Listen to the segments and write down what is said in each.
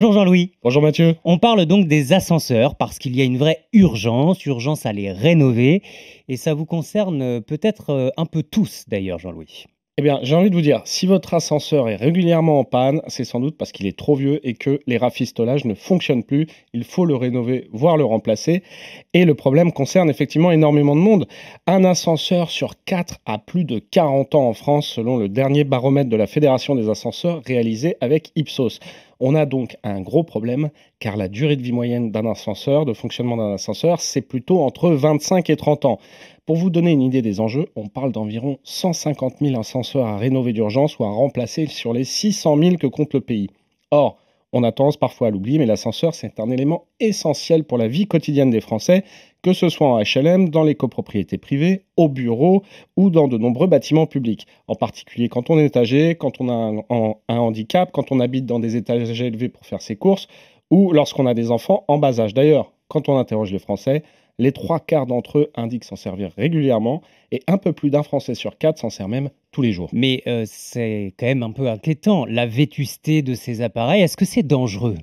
Bonjour Jean-Louis. Bonjour Mathieu. On parle donc des ascenseurs parce qu'il y a une vraie urgence à les rénover et ça vous concerne peut-être un peu tous d'ailleurs Jean-Louis. Eh bien, j'ai envie de vous dire, si votre ascenseur est régulièrement en panne, c'est sans doute parce qu'il est trop vieux et que les rafistolages ne fonctionnent plus. Il faut le rénover, voire le remplacer. Et le problème concerne effectivement énormément de monde. Un ascenseur sur 4 a plus de 40 ans en France, selon le dernier baromètre de la Fédération des ascenseurs réalisé avec Ipsos. On a donc un gros problème, car la durée de vie moyenne d'un ascenseur, de fonctionnement d'un ascenseur, c'est plutôt entre 25 et 30 ans. Pour vous donner une idée des enjeux, on parle d'environ 150 000 ascenseurs à rénover d'urgence ou à remplacer sur les 600 000 que compte le pays. Or, on a tendance parfois à l'oublier, mais l'ascenseur, c'est un élément essentiel pour la vie quotidienne des Français, que ce soit en HLM, dans les copropriétés privées, au bureau ou dans de nombreux bâtiments publics. En particulier quand on est âgé, quand on a un handicap, quand on habite dans des étages élevés pour faire ses courses ou lorsqu'on a des enfants en bas âge. D'ailleurs, quand on interroge les Français, les trois quarts d'entre eux indiquent s'en servir régulièrement et un peu plus d'un Français sur quatre s'en sert même tous les jours. Mais c'est quand même un peu inquiétant, la vétusté de ces appareils, est-ce que c'est dangereux?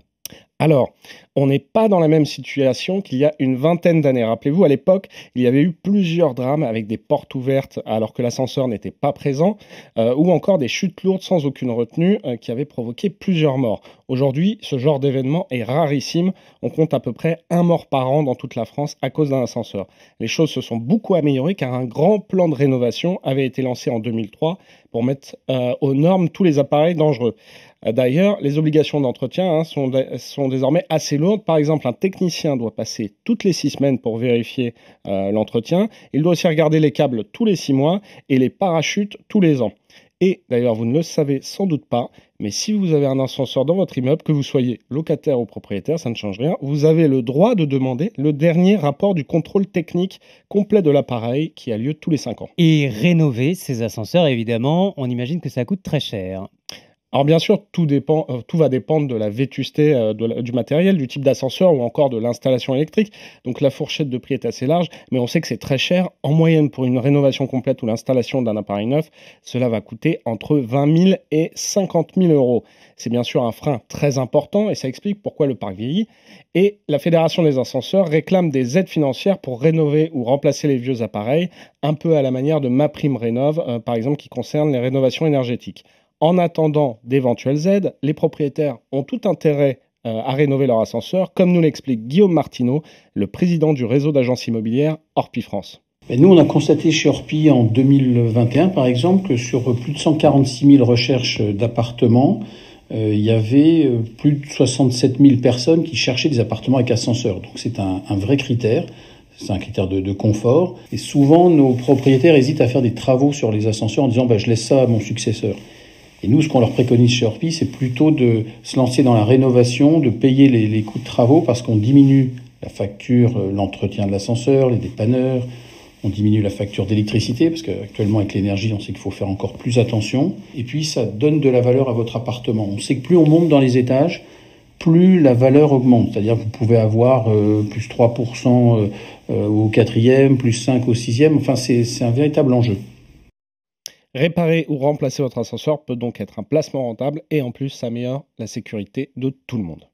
Alors, on n'est pas dans la même situation qu'il y a une vingtaine d'années. Rappelez-vous, à l'époque, il y avait eu plusieurs drames avec des portes ouvertes alors que l'ascenseur n'était pas présent, ou encore des chutes lourdes sans aucune retenue qui avaient provoqué plusieurs morts. Aujourd'hui, ce genre d'événement est rarissime. On compte à peu près un mort par an dans toute la France à cause d'un ascenseur. Les choses se sont beaucoup améliorées car un grand plan de rénovation avait été lancé en 2003 pour mettre aux normes tous les appareils dangereux. D'ailleurs, les obligations d'entretien sont désormais assez lourdes. Par exemple, un technicien doit passer toutes les 6 semaines pour vérifier l'entretien. Il doit aussi regarder les câbles tous les 6 mois et les parachutes tous les ans. Et d'ailleurs, vous ne le savez sans doute pas, mais si vous avez un ascenseur dans votre immeuble, que vous soyez locataire ou propriétaire, ça ne change rien, vous avez le droit de demander le dernier rapport du contrôle technique complet de l'appareil qui a lieu tous les 5 ans. Et rénover ces ascenseurs, évidemment, on imagine que ça coûte très cher. Alors bien sûr, tout va dépendre de la vétusté du matériel, du type d'ascenseur ou encore de l'installation électrique. Donc la fourchette de prix est assez large, mais on sait que c'est très cher. En moyenne, pour une rénovation complète ou l'installation d'un appareil neuf, cela va coûter entre 20 000 et 50 000 euros. C'est bien sûr un frein très important et ça explique pourquoi le parc vieillit. Et la Fédération des ascenseurs réclame des aides financières pour rénover ou remplacer les vieux appareils, un peu à la manière de MaPrimeRénov', par exemple, qui concerne les rénovations énergétiques. En attendant d'éventuelles aides, les propriétaires ont tout intérêt à rénover leur ascenseur, comme nous l'explique Guillaume Martineau, le président du réseau d'agences immobilières Orpi France. Et nous, on a constaté chez Orpi en 2021, par exemple, que sur plus de 146 000 recherches d'appartements, il y avait plus de 67 000 personnes qui cherchaient des appartements avec ascenseur. Donc c'est un vrai critère. C'est un critère de confort. Et souvent, nos propriétaires hésitent à faire des travaux sur les ascenseurs en disant je laisse ça à mon successeur. Et nous, ce qu'on leur préconise chez Orpi, c'est plutôt de se lancer dans la rénovation, de payer les coûts de travaux parce qu'on diminue la facture, l'entretien de l'ascenseur, les dépanneurs, on diminue la facture d'électricité parce qu'actuellement avec l'énergie, on sait qu'il faut faire encore plus attention. Et puis, ça donne de la valeur à votre appartement. On sait que plus on monte dans les étages, plus la valeur augmente. C'est-à-dire que vous pouvez avoir plus 3% au quatrième, plus 5 au sixième. Enfin, c'est un véritable enjeu. Réparer ou remplacer votre ascenseur peut donc être un placement rentable et en plus ça améliore la sécurité de tout le monde.